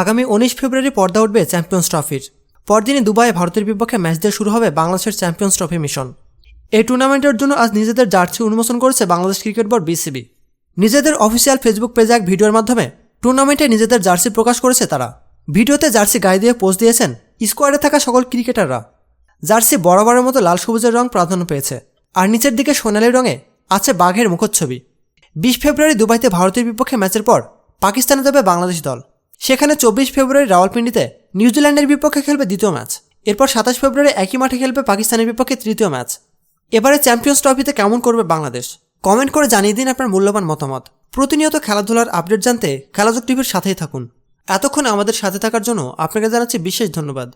আগামী 19 ফেব্রুয়ারি পর্দা উঠবে চ্যাম্পিয়ন্স ট্রফির। পরদিনই দুবাইয়ে ভারতের বিপক্ষে ম্যাচ দিয়ে শুরু হবে বাংলাদেশের চ্যাম্পিয়ন্স ট্রফি মিশন। এই টুর্নামেন্টের জন্য আজ নিজেদের জার্সি উন্মোচন করেছে বাংলাদেশ ক্রিকেট বোর্ড বিসিবি। নিজেদের অফিসিয়াল ফেসবুক পেজে এক ভিডিওর মাধ্যমে টুর্নামেন্টে নিজেদের জার্সি প্রকাশ করেছে তারা। ভিডিওতে জার্সি গায়ে দিয়ে পোজ দিয়েছেন স্কোয়াডে থাকা সকল ক্রিকেটাররা। জার্সি বরাবরের মতো লাল সবুজের রং প্রাধান্য পেয়েছে, আর নিচের দিকে সোনালি রঙে আছে বাঘের মুখচ্ছবি। 20 ফেব্রুয়ারি দুবাইতে ভারতের বিপক্ষে ম্যাচের পর পাকিস্তানে যাবে বাংলাদেশ দল। সেখানে 24 ফেব্রুয়ারি রাওয়ালপিন্ডিতে নিউজিল্যান্ডের বিপক্ষে খেলবে দ্বিতীয় ম্যাচ। এরপর 27 ফেব্রুয়ারি একই মাঠে খেলবে পাকিস্তানের বিপক্ষে তৃতীয় ম্যাচ। এবারে চ্যাম্পিয়ন্স ট্রফিতে কেমন করবে বাংলাদেশ? কমেন্ট করে জানিয়ে দিন আপনার মূল্যবান মতামত। প্রতিনিয়ত খেলাধুলার আপডেট জানতে খেলাযোগ টিভির সাথেই থাকুন। এতক্ষণ আমাদের সাথে থাকার জন্য আপনাকে জানাচ্ছি বিশেষ ধন্যবাদ।